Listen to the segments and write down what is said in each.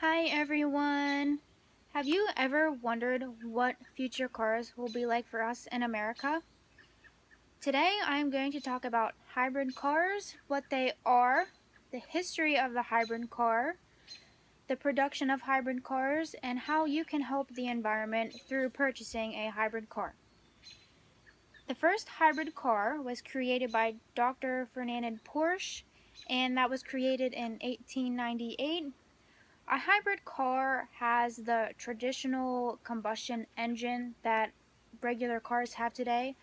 Hi everyone! Have you ever wondered what future cars will be like for us in America? Today I am going to talk about hybrid cars, what they are, the history of the hybrid car, the production of hybrid cars, and how you can help the environment through purchasing a hybrid car. The first hybrid car was created by Dr. Ferdinand Porsche, and that was created in 1898. A hybrid car has the traditional combustion engine that regular cars have today,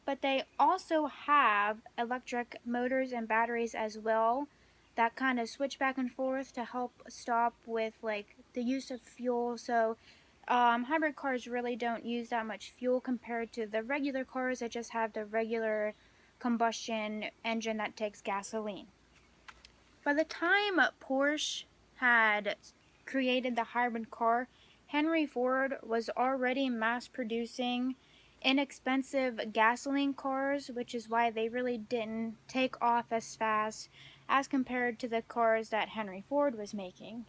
but they also have electric motors and batteries as well that kind of switch back and forth to help stop with like the use of fuel. So hybrid cars really don't use that much fuel compared to the regular cars that just have the regular combustion engine that takes gasoline. By the time Porsche had created the hybrid car, Henry Ford was already mass producing inexpensive gasoline cars, which is why they really didn't take off as fast as compared to the cars that Henry Ford was making.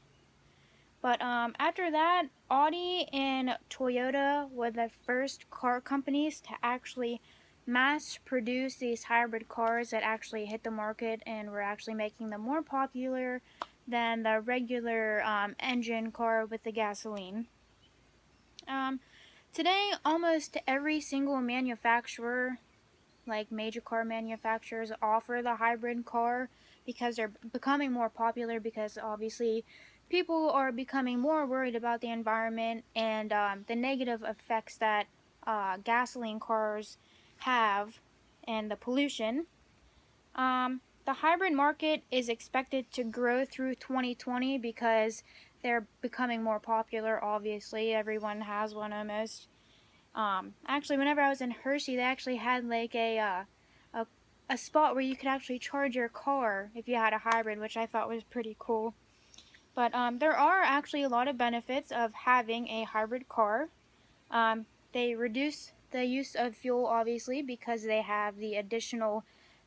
But after that, Audi and Toyota were the first car companies to actually mass produce these hybrid cars that actually hit the market and were actually making them more popular than the regular engine car with the gasoline. Um, Today, almost every single manufacturer, like major car manufacturers, offer the hybrid car because they're becoming more popular, because obviously people are becoming more worried about the environment and the negative effects that gasoline cars have and the pollution. The hybrid market is expected to grow through 2020 because they're becoming more popular. Obviously, everyone has one almost. Actually, whenever I was in Hershey, they actually had like a a spot where you could actually charge your car if you had a hybrid, which I thought was pretty cool. But there are actually a lot of benefits of having a hybrid car. They reduce the use of fuel, obviously, because they have the additional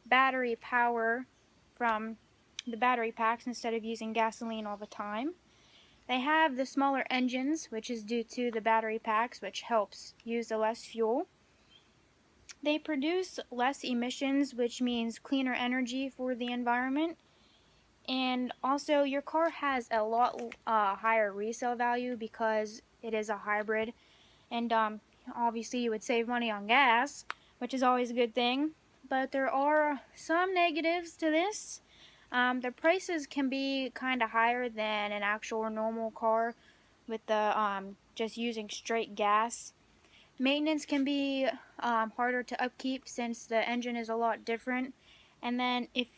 battery power from the battery packs instead of using gasoline all the time. They have the smaller engines, which is due to the battery packs, which helps use the less fuel. They produce less emissions, which means cleaner energy for the environment. And also, your car has a lot higher resale value because it is a hybrid. And obviously, you would save money on gas, which is always a good thing. But there are some negatives to this. The prices can be kind of higher than an actual normal car with the just using straight gas. Maintenance can be harder to upkeep since the engine is a lot different. And then if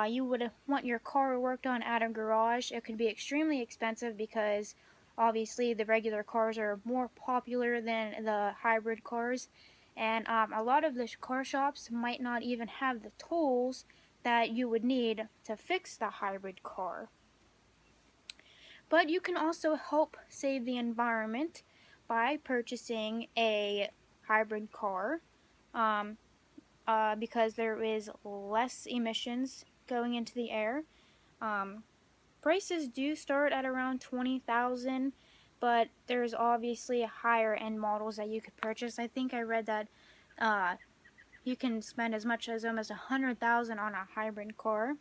you would want your car worked on at a garage, it could be extremely expensive because obviously the regular cars are more popular than the hybrid cars. And a lot of the car shops might not even have the tools that you would need to fix the hybrid car. But you can also help save the environment by purchasing a hybrid car um, because there is less emissions going into the air. Um, Prices do start at around 20,000, but there's obviously higher end models that you could purchase. I think I read that uh, you can spend as much as almost 100,000 on a hybrid car.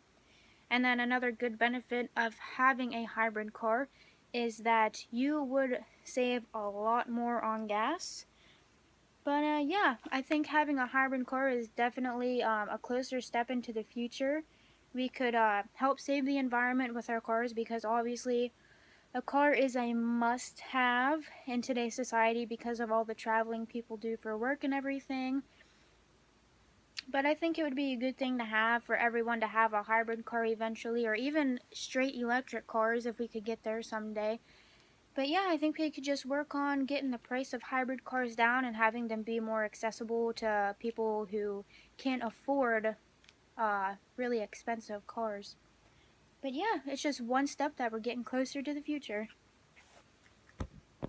And then another good benefit of having a hybrid car is that you would save a lot more on gas. But yeah, I think having a hybrid car is definitely a closer step into the future. We could help save the environment with our cars because obviously a car is a must-have in today's society because of all the traveling people do for work and everything. But I think it would be a good thing to have for everyone to have a hybrid car eventually, or even straight electric cars if we could get there someday. But yeah, I think we could just work on getting the price of hybrid cars down and having them be more accessible to people who can't afford really expensive cars. But yeah, it's just one step that we're getting closer to the future.